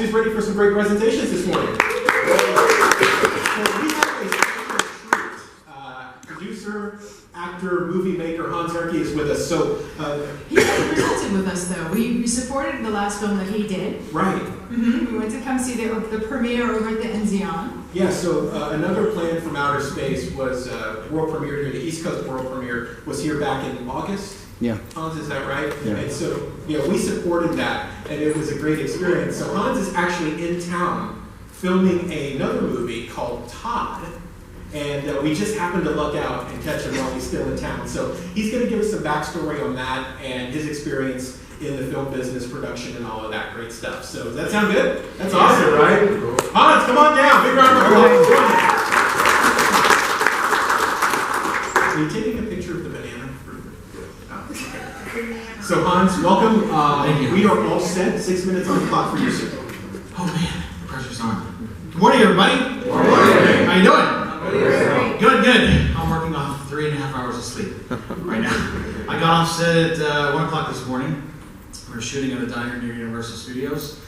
who's ready for some great presentations this morning? So we have a special treat. Producer, actor, movie maker Hans Hernke is with us. So he hasn't presented with us though. We supported the last film that he did. right. We went to come see the premiere over at the Enzion. Yeah, so another plan from outer space was world premiere here. The East Coast world premiere was here back in August. Yeah. Hans, is that right? Yeah. And so, we supported that, and it was a great experience. So Hans is actually in town filming another movie called Todd, and we just happened to luck out and catch him while he's still in town. So he's going to give us some backstory on that and his experience in the film business, production, and all of that great stuff. So does that sound good? That's awesome, right? Hans, come on down. Big round of applause. Are you taking a picture of the banana? So Hans, welcome. Thank you. We are all set. 6 minutes on the clock for you, sir. Oh man, the pressure's on. Good morning, everybody. Good morning. How you doing? Good. I'm working off 3.5 hours of sleep right now. I got off set at 1 o'clock this morning. We're shooting at a diner near Universal Studios.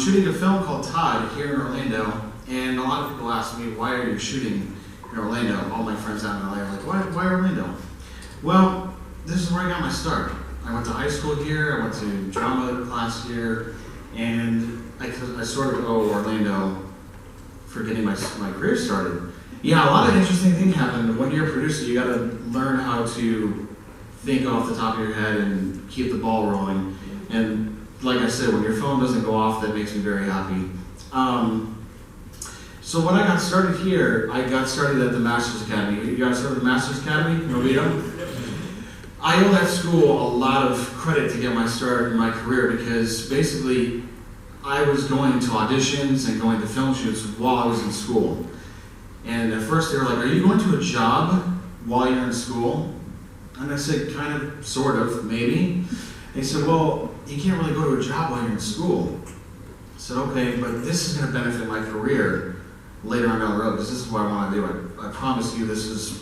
Shooting a film called Todd here in Orlando, and a lot of people ask me, why are you shooting in Orlando? All my friends out in LA are like, why Orlando? Well, this is where I got my start. I went to high school here, I went to drama class here, and I sort of owe Orlando for getting my career started. Yeah, a lot of interesting things happen. When you're a producer, you gotta learn how to think off the top of your head and keep the ball rolling. And like I said, when your phone doesn't go off, that makes me very happy. So when I got started here, I got started at the Masters Academy. You guys heard of the Masters Academy? Novita? I owe that school a lot of credit to get my start in my career because basically I was going to auditions and going to film shoots while I was in school. And at first they were like, are you going to a job while you're in school? And I said, kind of, sort of, maybe. They said, well, you can't really go to a job while you're in school. I said, okay, but this is going to benefit my career later on down the road because this is what I want to do. I promise you this is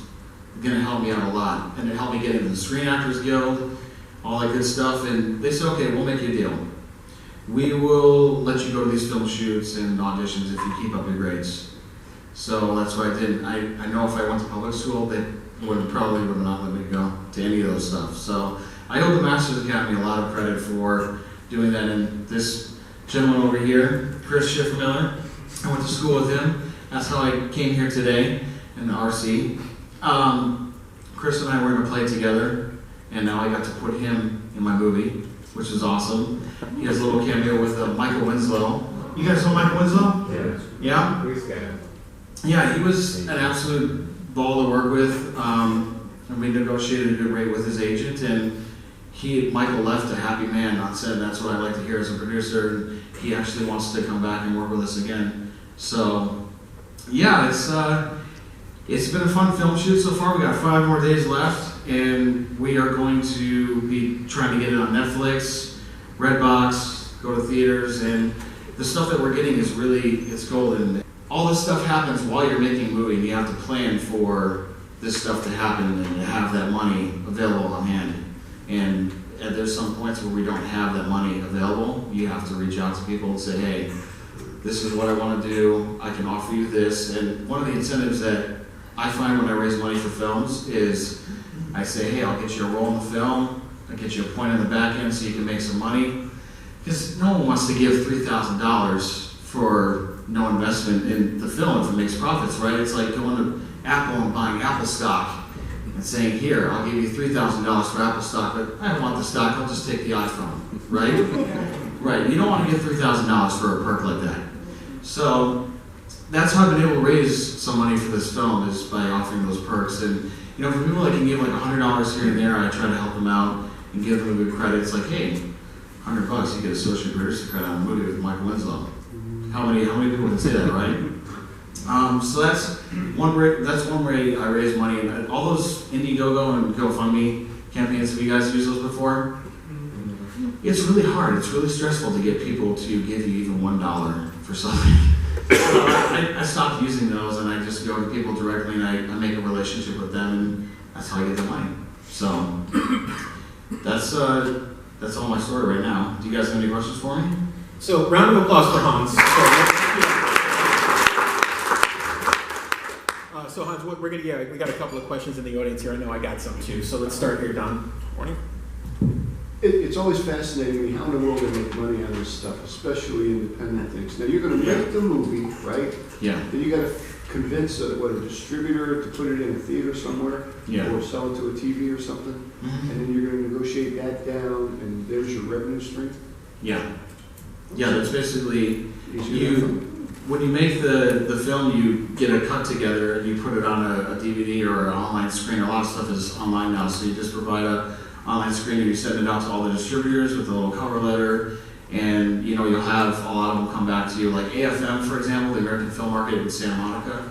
going to help me out a lot. And it helped me get into the Screen Actors Guild, all that good stuff. And they said, okay, we'll make you a deal. We will let you go to these film shoots and auditions if you keep up your grades. So that's what I did. I know if I went to public school, they probably would not let me go to any of those stuff. So I owe the Masters Academy a lot of credit for doing that. And this gentleman over here, Chris Schiffermiller, I went to school with him. That's how I came here today in the RC. Chris and I were in a play together, and now I got to put him in my movie, which is awesome. He has a little cameo with Michael Winslow. You guys know Michael Winslow? Yeah? Yeah, he was an absolute ball to work with. And we negotiated a good rate with his agent, and Michael left a happy man on set. That's what I like to hear as a producer. And he actually wants to come back and work with us again. So, yeah, it's been a fun film shoot so far. We got 5 more days left, and we are going to be trying to get it on Netflix, Redbox, go to theaters, and the stuff that we're getting is it's golden. All this stuff happens while you're making a movie, and you have to plan for this stuff to happen and to have that money available on hand. And there's some points where we don't have that money available. You have to reach out to people and say, hey, this is what I want to do. I can offer you this. And one of the incentives that I find when I raise money for films is I say, hey, I'll get you a role in the film. I'll get you a point in the back end so you can make some money. Because no one wants to give $3,000 for no investment in the film if it makes profits, right? It's like going to Apple and buying Apple stock and saying, here, I'll give you $3,000 for Apple stock, but I don't want the stock, I'll just take the iPhone, right? Right, you don't want to give $3,000 for a perk like that. So that's how I've been able to raise some money for this film is by offering those perks. And for people that can give like $100 here and there, I try to help them out and give them a good credit. It's like, hey, $100, you get associate producer credit on a movie with Michael Winslow. How many people can say that, right? So that's one way I raise money. And all those Indiegogo and GoFundMe campaigns, have you guys used those before? It's really hard. It's really stressful to get people to give you even $1 for something. So I stopped using those, and I just go to people directly, and I make a relationship with them, and that's how I get the money. So that's all my story right now. Do you guys have any questions for me? So round of applause for Hans. So Hans, we're gonna we got a couple of questions in the audience here. I know I got some too. So let's start here, Don. Morning. It's always fascinating me how in the world they make money on this stuff, especially independent things. Now, you're going to make the movie, right? Yeah. Then you got to convince a distributor to put it in a theater somewhere, Yeah. or sell it to a TV or something, Mm-hmm. and then you're going to negotiate that down, and there's your revenue stream. Yeah. Yeah, that's basically, You when you make the film, you get a cut together, and you put it on a DVD or an online screen. A lot of stuff is online now, so you just provide a online screen and you send it out to all the distributors with a little cover letter, and you'll have a lot of them come back to you. Like AFM, for example, the American Film Market in Santa Monica,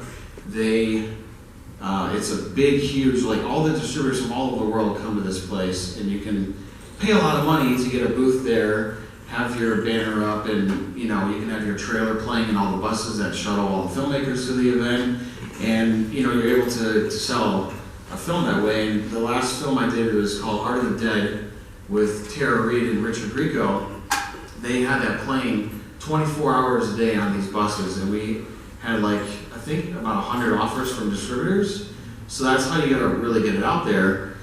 it's a big, huge, like all the distributors from all over the world come to this place, and you can pay a lot of money to get a booth there, have your banner up, and you can have your trailer playing in all the buses that shuttle all the filmmakers to the event, and you're able to sell a film that way. And the last film I did was called Art of the Dead with Tara Reid and Richard Grieco. They had that playing 24 hours a day on these buses, and we had I think about 100 offers from distributors. So that's how you gotta really get it out there.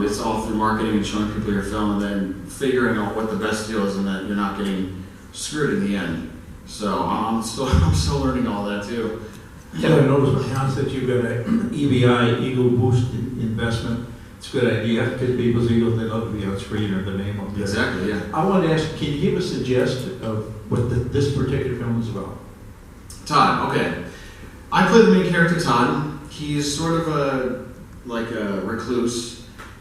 It's all through marketing and showing people your film, and then figuring out what the best deal is, and that you're not getting screwed in the end. So I'm still learning all that too. Yeah, I noticed with Hans that you've got an EBI, Ego Boost investment. It's a good idea, because people's egos, they love to be on screen or the name of it. Exactly, yeah. I wanted to ask, can you give us a gist of what this particular film is about? Todd, okay. I play the main character, Todd. He's sort of a recluse.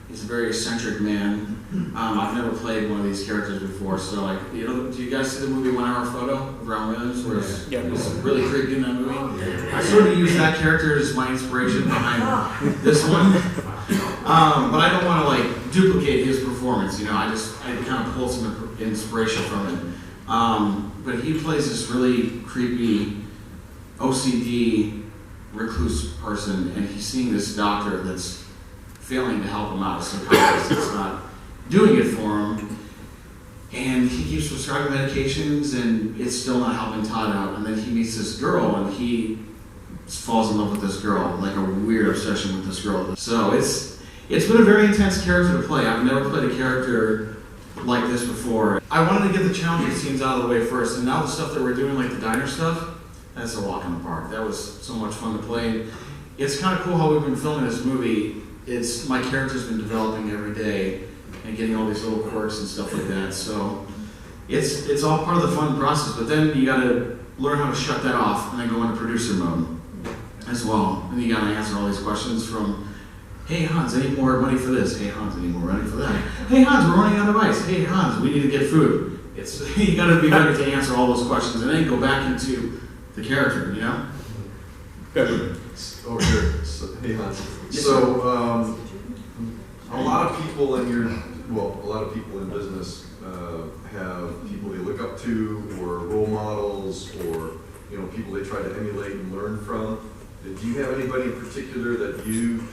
He's a very eccentric man. I've never played one of these characters before, so do you guys see the movie 1 Hour Photo with Ron Williams, where it's really creepy in that movie? I sort of use that character as my inspiration behind this one. But I don't want to duplicate his performance, I kind of pulled some inspiration from it. But he plays this really creepy OCD recluse person, and he's seeing this doctor that's failing to help him out, a psychiatrist that's not doing it for him, and he keeps prescribing medications, and it's still not helping Todd out. And then he meets this girl, and he falls in love with this girl, like a weird obsession with this girl. So it's been a very intense character to play. I've never played a character like this before. I wanted to get the challenging scenes out of the way first, and now the stuff that we're doing, like the diner stuff, that's a walk in the park. That was so much fun to play. It's kind of cool how we've been filming this movie. My character's been developing every day and getting all these little quirks and stuff like that. So it's all part of the fun process. But then you got to learn how to shut that off and then go into producer mode as well. And you got to answer all these questions from, hey Hans, any more money for this? Hey Hans, any more money for that? Hey Hans, we're running out of ice. Hey Hans, we need to get food. You got to be ready to answer all those questions and then go back into the character. Good. Over here. Hey Hans. So, a lot of people in business have people they look up to, or role models, or people they try to emulate and learn from. Do you have anybody in particular that you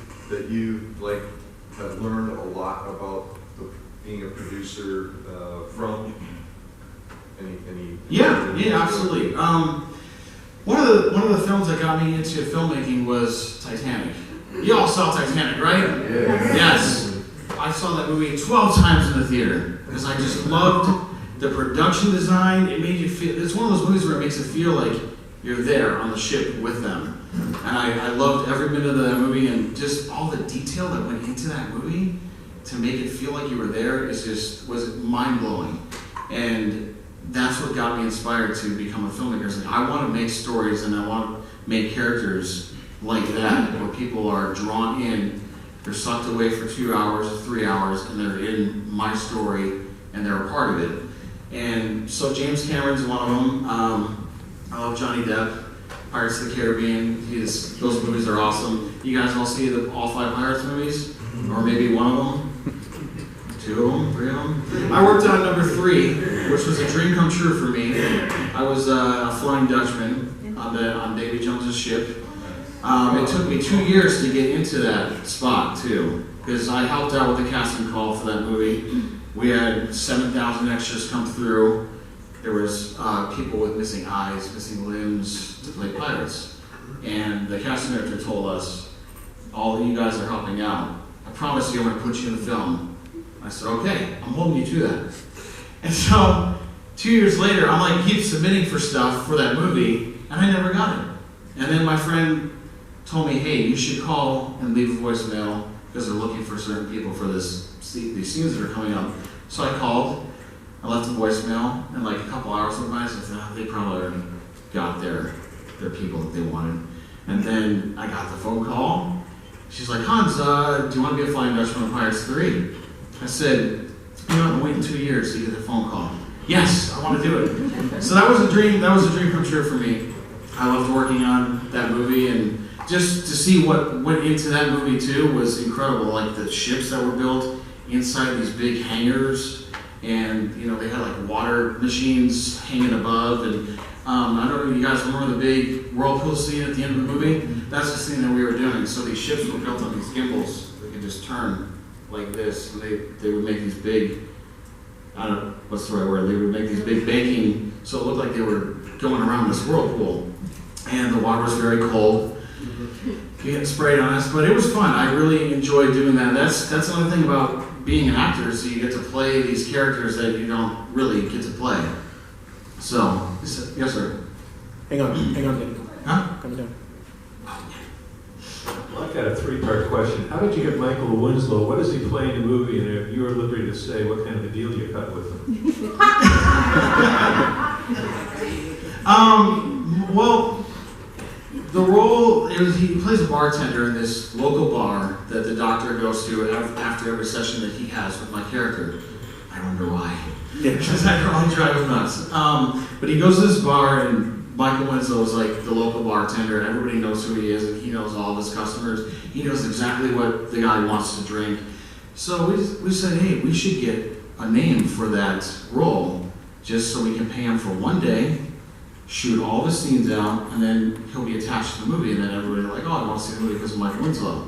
have learned a lot about being a producer from? Any? Yeah, absolutely. One of the films that got me into filmmaking was Titanic. You all saw Titanic, right? Yeah. Yes. I saw that movie 12 times in the theater because I just loved the production design. It made you feel, it's one of those movies where it makes it feel like you're there on the ship with them. And I loved every minute of that movie, and just all the detail that went into that movie to make it feel like you were there was mind-blowing. And that's what got me inspired to become a filmmaker. It's like, I want to make stories and I want to make characters like that, where people are drawn in, they're sucked away for 2 hours, 3 hours, and they're in my story and they're a part of it. And so James Cameron's one of them. I love Johnny Depp, Pirates of the Caribbean. Those movies are awesome. You guys all see all 5 Pirates movies? Or maybe one of them? 2 of them, 3 of them. I worked on number 3, which was a dream come true for me. I was a Flying Dutchman on Davy Jones's ship. It took me 2 years to get into that spot too, because I helped out with the casting call for that movie. We had 7,000 extras come through. there was people with missing eyes, missing limbs to play pirates. And the casting director told us, all of you guys are helping out. I promise you I'm going to put you in the film. I said, okay, I'm holding you to that. And so 2 years later, I'm like, keep submitting for stuff for that movie, and I never got it. And then my friend told me, hey, you should call and leave a voicemail because they're looking for certain people for these scenes that are coming up. So I called, I left a voicemail, and like a couple hours went by, I said, they probably already got their people that they wanted. And then I got the phone call. She's like, Hans, do you want to be a Flying Dutchman on Pirates 3? I said, you know, I'm waiting 2 years to get the phone call. Yes, I want to do it. So that was a dream come true for me. I loved working on that movie, and just to see what went into that movie too was incredible. Like the ships that were built inside these big hangars, and you know they had like water machines hanging above, and I don't know if you guys remember the big whirlpool scene at the end of the movie. That's the scene that we were doing. So these ships were built on these gimbals that could just turn like this, and they would make these big, I don't know what's the right word, they would make these big banking, so it looked like they were going around this whirlpool. And the water was very cold, getting sprayed on us, but it was fun. I really enjoyed doing that. That's another thing about being an actor, is you get to play these characters that you don't really get to play. So, yes sir. Hang on, Danny. Huh? Coming down. Well, I've got a three-part question. How did you get Michael Winslow? What does he play in the movie? And if you were at liberty to say, what kind of a deal you cut with him? Well, the role is he plays a bartender in this local bar that the doctor goes to after every session that he has with my character. I wonder why. Because that probably drives him nuts. But he goes to this bar, and Michael Winslow is like the local bartender, and everybody knows who he is, and he knows all of his customers. He knows exactly what the guy wants to drink. So we said, hey, we should get a name for that role, just so we can pay him for one day, shoot all the scenes out, and then he'll be attached to the movie, and then everybody's like, oh, I want to see the movie because of Michael Winslow.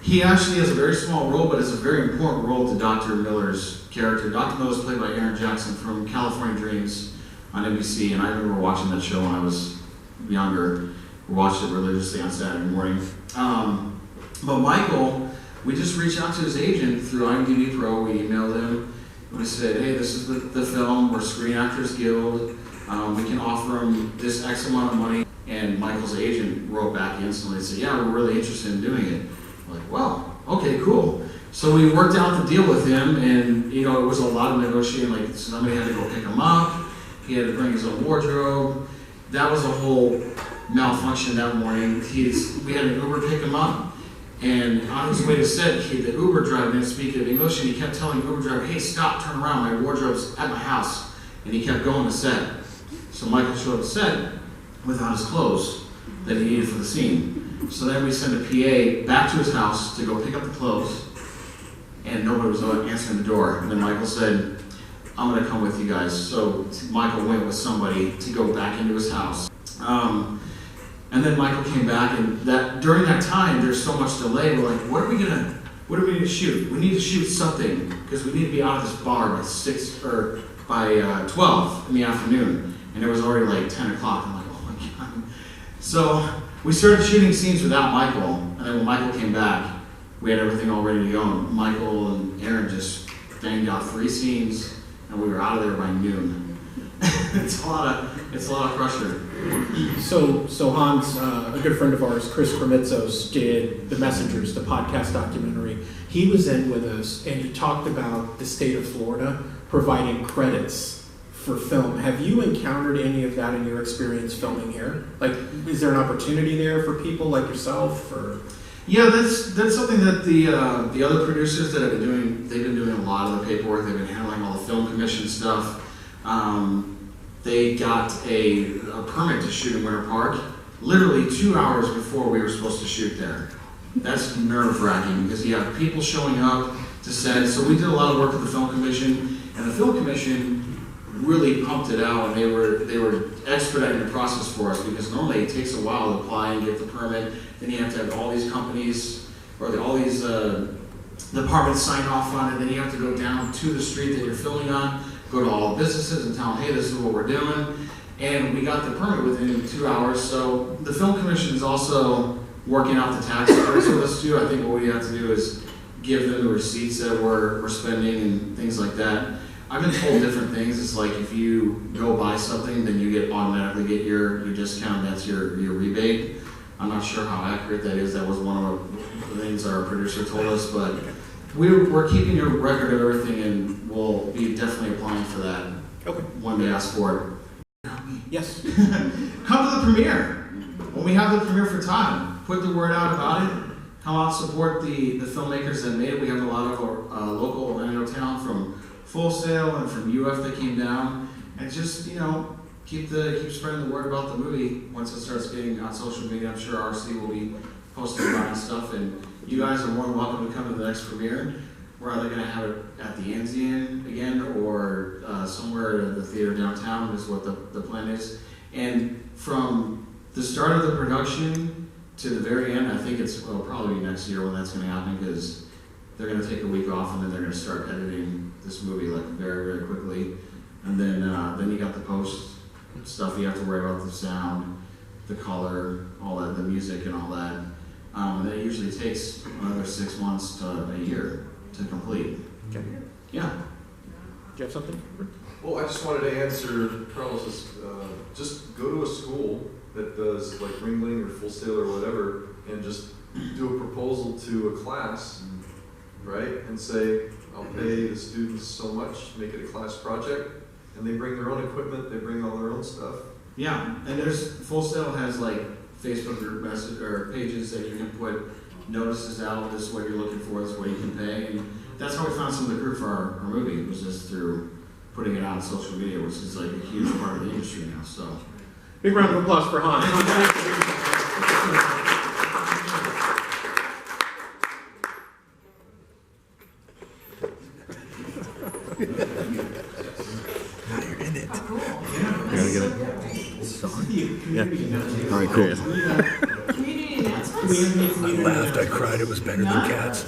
He actually has a very small role, but it's a very important role to Dr. Miller's character. Dr. Miller is played by Aaron Jackson from California Dreams on NBC, and I remember watching that show when I was younger. We watched it religiously on Saturday morning. But Michael, we just reached out to his agent through IMDb Pro. We emailed him. We said, hey, this is the film. We're Screen Actors Guild. We can offer him this X amount of money. And Michael's agent wrote back instantly and said, yeah, we're really interested in doing it. We're like, wow, okay, cool. So we worked out the deal with him, and it was a lot of negotiating. Like somebody had to go pick him up. He had to bring his own wardrobe. That was a whole malfunction that morning. We had an Uber pick him up, and on his way to set, the Uber driver didn't speak English, and he kept telling the Uber driver, hey, stop, turn around, my wardrobe's at my house. And he kept going to set. So Michael showed up to set without his clothes that he needed for the scene. So then we sent a PA back to his house to go pick up the clothes, and nobody was answering the door. And then Michael said, I'm going to come with you guys. So Michael went with somebody to go back into his house. And then Michael came back, and during that time, there's so much delay. We're like, what are we going to shoot? We need to shoot something, because we need to be out of this bar by 12 in the afternoon. And it was already like 10 o'clock. I'm like, oh my God. So we started shooting scenes without Michael. And then when Michael came back, we had everything all ready to go. And Michael and Aaron just banged out 3 scenes, and we were out of there by noon. It's a lot of pressure. So Hans, a good friend of ours, Chris Kremitzos, did The Messengers, the podcast documentary. He was in with us, and he talked about the state of Florida providing credits for film. Have you encountered any of that in your experience filming here? Like, is there an opportunity there for people like yourself, or? Yeah, that's something that the other producers that have been doing. They've been doing a lot of the paperwork. They've been handling all the film commission stuff. They got a permit to shoot in Winter Park literally 2 hours before we were supposed to shoot there. That's nerve-wracking because you have people showing up to set. So we did a lot of work with the film commission, and the film commission really pumped it out, and they were expediting the process for us, because normally it takes a while to apply and get the permit. Then you have to have all these companies or all these departments sign off on it. Then you have to go down to the street that you're filming on, go to all the businesses and tell them, hey, this is what we're doing. And we got the permit within 2 hours. So the Film Commission is also working out the tax returns with us too. I think what we have to do is give them the receipts that we're spending and things like that. I've been told different things. It's like if you go buy something, then you automatically get your discount. That's your rebate. I'm not sure how accurate that is. That was one of the things our producer told us, but we're keeping a record of everything, and we'll be definitely applying for that Okay. when they ask for it. Yes. Come to the premiere. When we have the premiere for Todd, put the word out about it. Come out, support the filmmakers that made it. We have a lot of local Orlando talent from Full Sail and from UF that came down, and just keep spreading the word about the movie. Once it starts getting on social media, I'm sure RC will be posting about stuff, and you guys are more than welcome to come to the next premiere. We're either going to have it at the Anzian again or somewhere at the theater downtown is what the plan is. And from the start of the production to the very end, I think it'll probably be next year when that's going to happen, because they're going to take a week off and then they're going to start editing this movie like very, very quickly. And then you got the post stuff. You have to worry about the sound, the color, all that, the music and all that. And then it usually takes another 6 months to a year to complete. Okay. Yeah. Do you have something? Well, I just wanted to answer Carlos's, just go to a school that does like Ringling or Full Sail or whatever, and just do a proposal to a class, right? And say, I'll pay the students so much, make it a class project, and they bring their own equipment, they bring all their own stuff. Yeah, and there's Full Sail has like Facebook group message or pages that you can put notices out. This is what you're looking for. This is what you can pay, and that's how we found some of the crew for our movie. It was just through putting it out on social media, which is like a huge part of the industry now. So, Big round of applause for Hans. All right, cool. Community announcements? I laughed, I cried, it was better than cats.